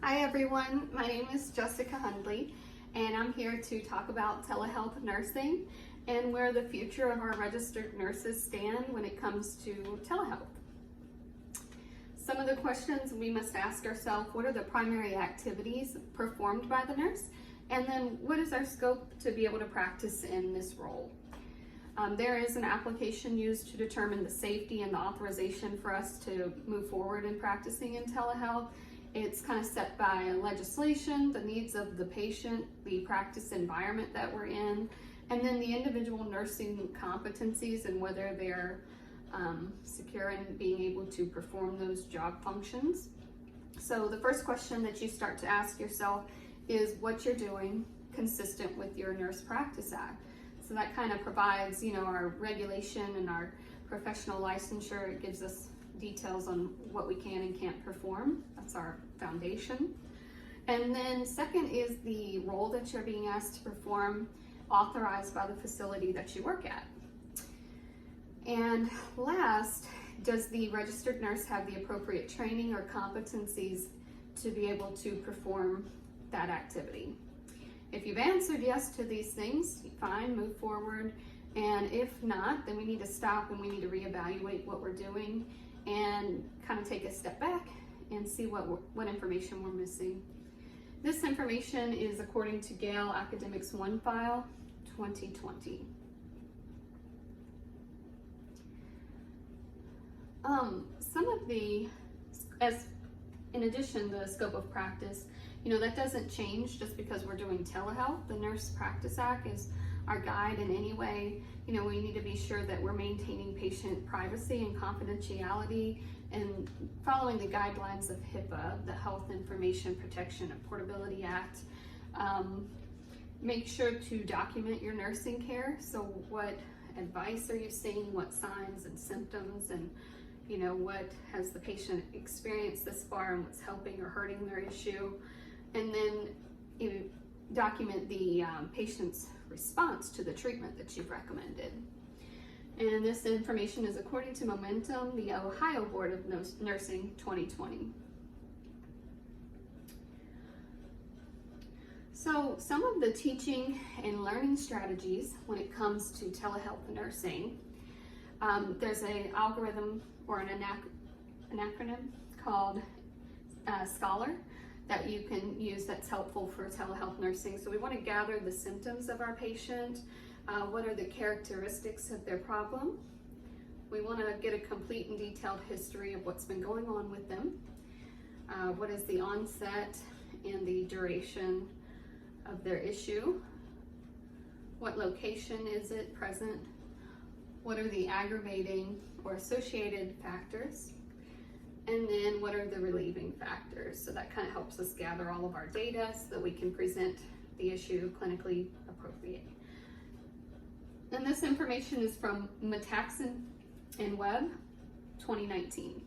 Hi everyone, my name is Jessica Hundley and I'm here to talk about telehealth nursing and where the future of our registered nurses stand when it comes to telehealth. Some of the questions we must ask ourselves: what are the primary activities performed by the nurse? And then what is our scope to be able to practice in this role? There is an application used to determine the safety and the authorization for us to move forward in practicing in telehealth. It's kind of set by legislation, the needs of the patient, the practice environment that we're in, and then the individual nursing competencies and whether they're secure in being able to perform those job functions. So the first question that you start to ask yourself is what you're doing consistent with your Nurse Practice Act. So that kind of provides, our regulation and our professional licensure. It gives us details on what we can and can't perform. That's our foundation. And then second is the role that you're being asked to perform, authorized by the facility that you work at. And last, does the registered nurse have the appropriate training or competencies to be able to perform that activity? If you've answered yes to these things, fine, move forward. And if not, then we need to stop and we need to reevaluate what we're doing and kind of take a step back and see what information we're missing. This information is according to Gale Academics 1 File 2020. In addition, the scope of practice, that doesn't change just because we're doing telehealth. The Nurse Practice Act is our guide in any way. We need to be sure that we're maintaining patient privacy and confidentiality and following the guidelines of HIPAA, the Health Information Protection and Portability Act. Make sure to document your nursing care. So what advice are you seeing, what signs and symptoms, and what has the patient experienced this far and what's helping or hurting their issue. And then document the patient's response to the treatment that you've recommended. And this information is according to Momentum, the Ohio Board of Nursing 2020. So some of the teaching and learning strategies when it comes to telehealth nursing, there's an algorithm or an acronym called SCHOLAR that you can use that's helpful for telehealth nursing. So we want to gather the symptoms of our patient, what are the characteristics of their problem. We want to get a complete and detailed history of what's been going on with them. What is the onset and the duration of their issue? What location is it present? What are the aggravating or associated factors? And then what are the relieving factors? So that kind of helps us gather all of our data so that we can present the issue clinically appropriate. And this information is from Metaxan and Webb 2019.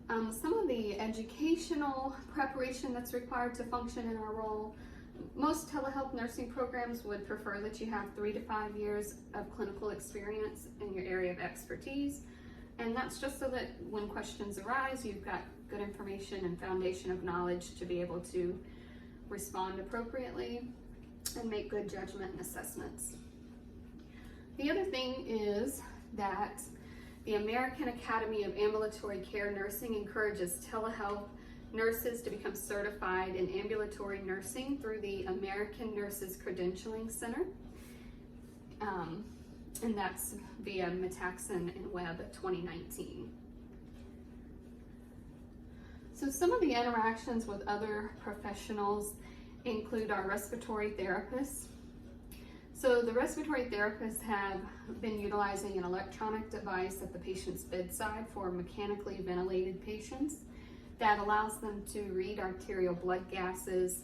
Some of the educational preparation that's required to function in our role. Most telehealth nursing programs would prefer that you have 3 to 5 years of clinical experience in your area of expertise. And that's just so that when questions arise, you've got good information and foundation of knowledge to be able to respond appropriately and make good judgment and assessments. The other thing is that the American Academy of Ambulatory Care Nursing encourages telehealth nurses to become certified in ambulatory nursing through the American Nurses Credentialing Center. And that's via Metaxan and Webb 2019. So some of the interactions with other professionals include our respiratory therapists. So the respiratory therapists have been utilizing an electronic device at the patient's bedside for mechanically ventilated patients that allows them to read arterial blood gases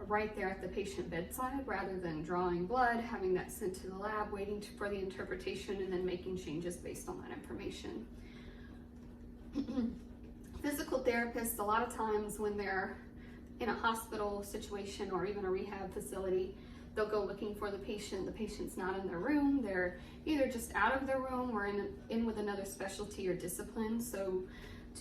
right there at the patient bedside rather than drawing blood, having that sent to the lab, waiting for the interpretation, and then making changes based on that information. Physical therapists, a lot of times when they're in a hospital situation or even a rehab facility, they'll go looking for the patient. The patient's not in their room. They're either just out of their room or in with another specialty or discipline. So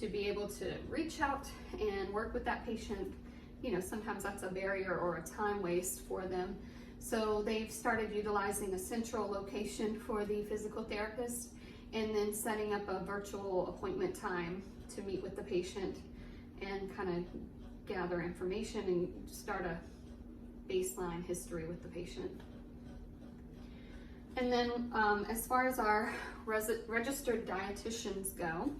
to be able to reach out and work with that patient. You know, sometimes that's a barrier or a time waste for them. So they've started utilizing a central location for the physical therapist and then setting up a virtual appointment time to meet with the patient and kind of gather information and start a baseline history with the patient. And then as far as our registered dietitians go,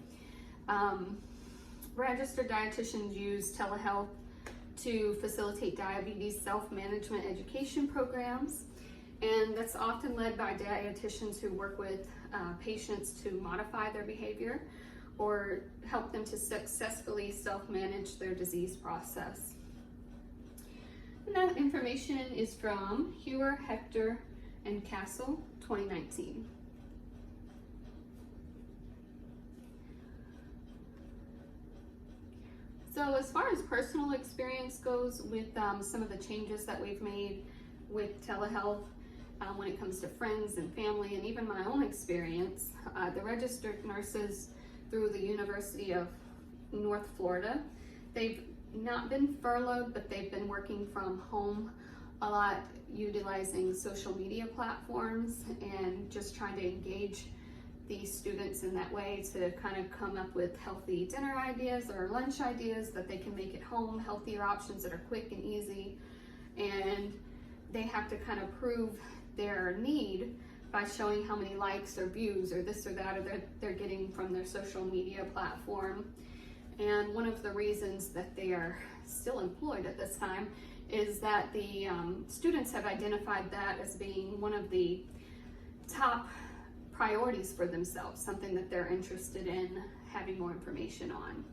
registered dietitians use telehealth to facilitate diabetes self-management education programs, and that's often led by dietitians who work with patients to modify their behavior or help them to successfully self-manage their disease process. And that information is from Hewer, Hector, and Castle, 2019. So as far as personal experience goes with some of the changes that we've made with telehealth, when it comes to friends and family, and even my own experience, the registered nurses through the University of North Florida, they've not been furloughed, but they've been working from home a lot, utilizing social media platforms and just trying to engage the students in that way to kind of come up with healthy dinner ideas or lunch ideas that they can make at home, healthier options that are quick and easy. And they have to kind of prove their need by showing how many likes or views or this or that or they're getting from their social media platform. And one of the reasons that they are still employed at this time is that the students have identified that as being one of the top priorities for themselves, something that they're interested in having more information on.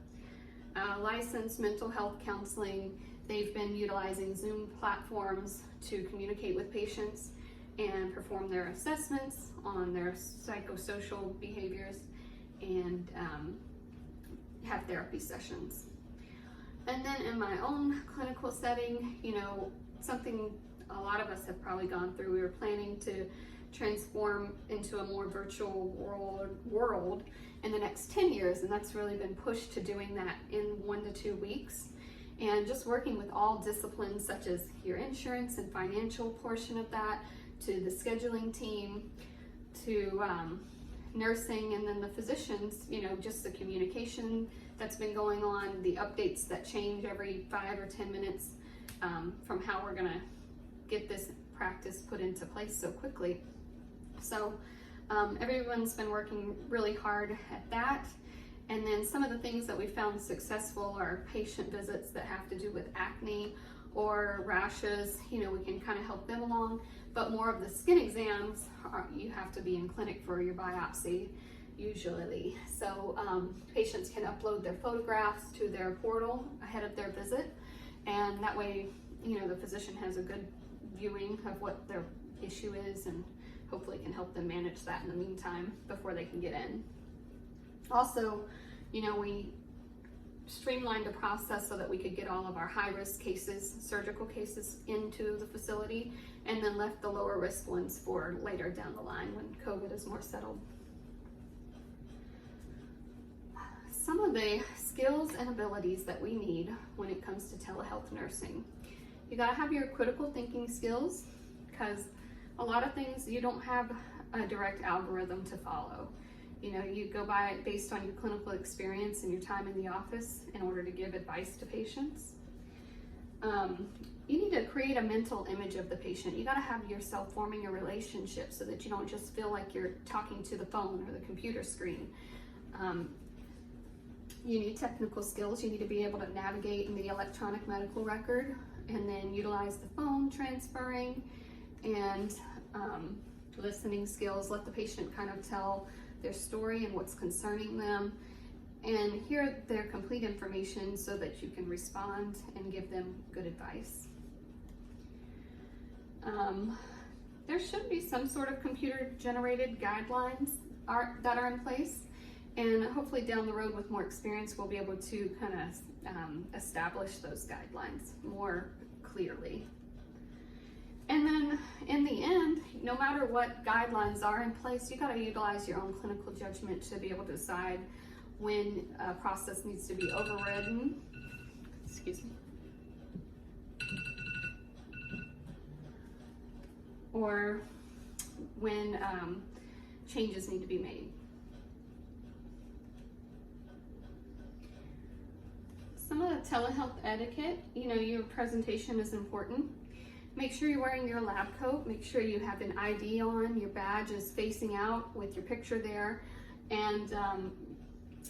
Licensed mental health counseling, they've been utilizing Zoom platforms to communicate with patients and perform their assessments on their psychosocial behaviors and have therapy sessions. And then in my own clinical setting, you know, something a lot of us have probably gone through, we were planning to transform into a more virtual world in the next 10 years, and that's really been pushed to doing that in 1 to 2 weeks. And just working with all disciplines such as your insurance and financial portion of that, to the scheduling team, to nursing, and then the physicians, you know, just the communication that's been going on, the updates that change every 5 or 10 minutes from how we're gonna get this practice put into place so quickly. So everyone's been working really hard at that. And then some of the things that we found successful are patient visits that have to do with acne or rashes. You know, we can kind of help them along, but more of the skin exams, you have to be in clinic for your biopsy usually. So patients can upload their photographs to their portal ahead of their visit, and that way, you know, the physician has a good viewing of what their issue is and hopefully can help them manage that in the meantime before they can get in. Also, you know, we streamlined the process so that we could get all of our high-risk cases, surgical cases, into the facility, and then left the lower risk ones for later down the line when COVID is more settled. Some of the skills and abilities that we need when it comes to telehealth nursing. You gotta have your critical thinking skills, because a lot of things you don't have a direct algorithm to follow. You know, you go by it based on your clinical experience and your time in the office in order to give advice to patients. You need to create a mental image of the patient. You gotta have yourself forming a relationship so that you don't just feel like you're talking to the phone or the computer screen. You need technical skills. You need to be able to navigate in the electronic medical record and then utilize the phone transferring, and listening skills. Let the patient kind of tell their story and what's concerning them, and hear their complete information so that you can respond and give them good advice. There should be some sort of computer-generated guidelines that are in place, and hopefully down the road with more experience we'll be able to kind of establish those guidelines more clearly. And then in the end, no matter what guidelines are in place, you got to utilize your own clinical judgment to be able to decide when a process needs to be overridden, excuse me, or when changes need to be made. Some of the telehealth etiquette, your presentation is important. Make sure you're wearing your lab coat. Make sure you have an ID on, your badge is facing out with your picture there, and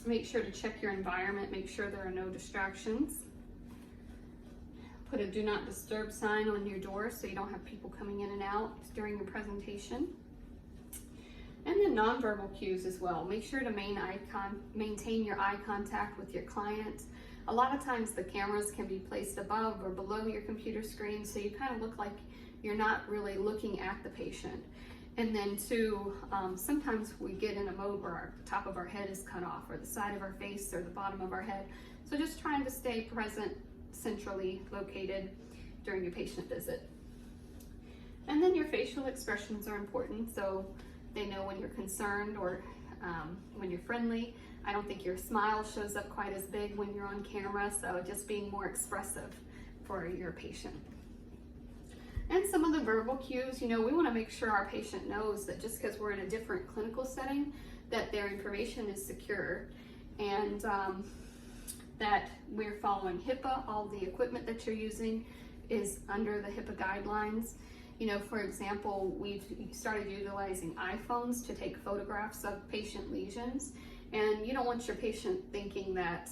make sure to check your environment. Make sure there are no distractions. Put a do not disturb sign on your door so you don't have people coming in and out during your presentation. And then nonverbal cues as well. Make sure to maintain your eye contact with your client. A lot of times the cameras can be placed above or below your computer screen, so you kind of look like you're not really looking at the patient. And then too, sometimes we get in a mode where the top of our head is cut off, or the side of our face, or the bottom of our head. So just trying to stay present, centrally located during your patient visit. And then your facial expressions are important, so they know when you're concerned or when you're friendly. I don't think your smile shows up quite as big when you're on camera, so just being more expressive for your patient. And some of the verbal cues, we want to make sure our patient knows that just because we're in a different clinical setting, that their information is secure, and that we're following HIPAA. All the equipment that you're using is under the HIPAA guidelines. For example, we've started utilizing iPhones to take photographs of patient lesions, and you don't want your patient thinking that,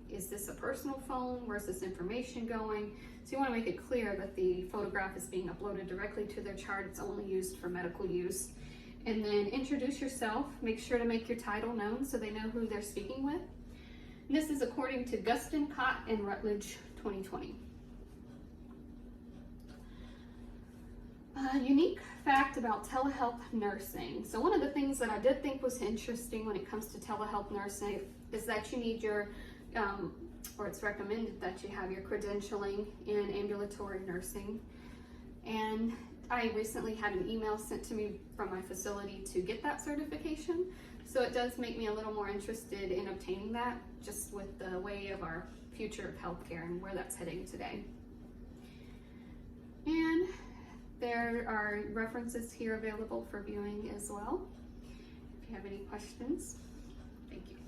is this a personal phone? Where's this information going? So you want to make it clear that the photograph is being uploaded directly to their chart. It's only used for medical use. And then introduce yourself. Make sure to make your title known so they know who they're speaking with. And this is according to Gustin, Cott, and Rutledge 2020. Unique fact about telehealth nursing. So one of the things that I did think was interesting when it comes to telehealth nursing is that you need your, or it's recommended that you have your credentialing in ambulatory nursing. And I recently had an email sent to me from my facility to get that certification. So it does make me a little more interested in obtaining that, just with the way of our future of healthcare and where that's heading today. And there are references here available for viewing as well, if you have any questions. Thank you.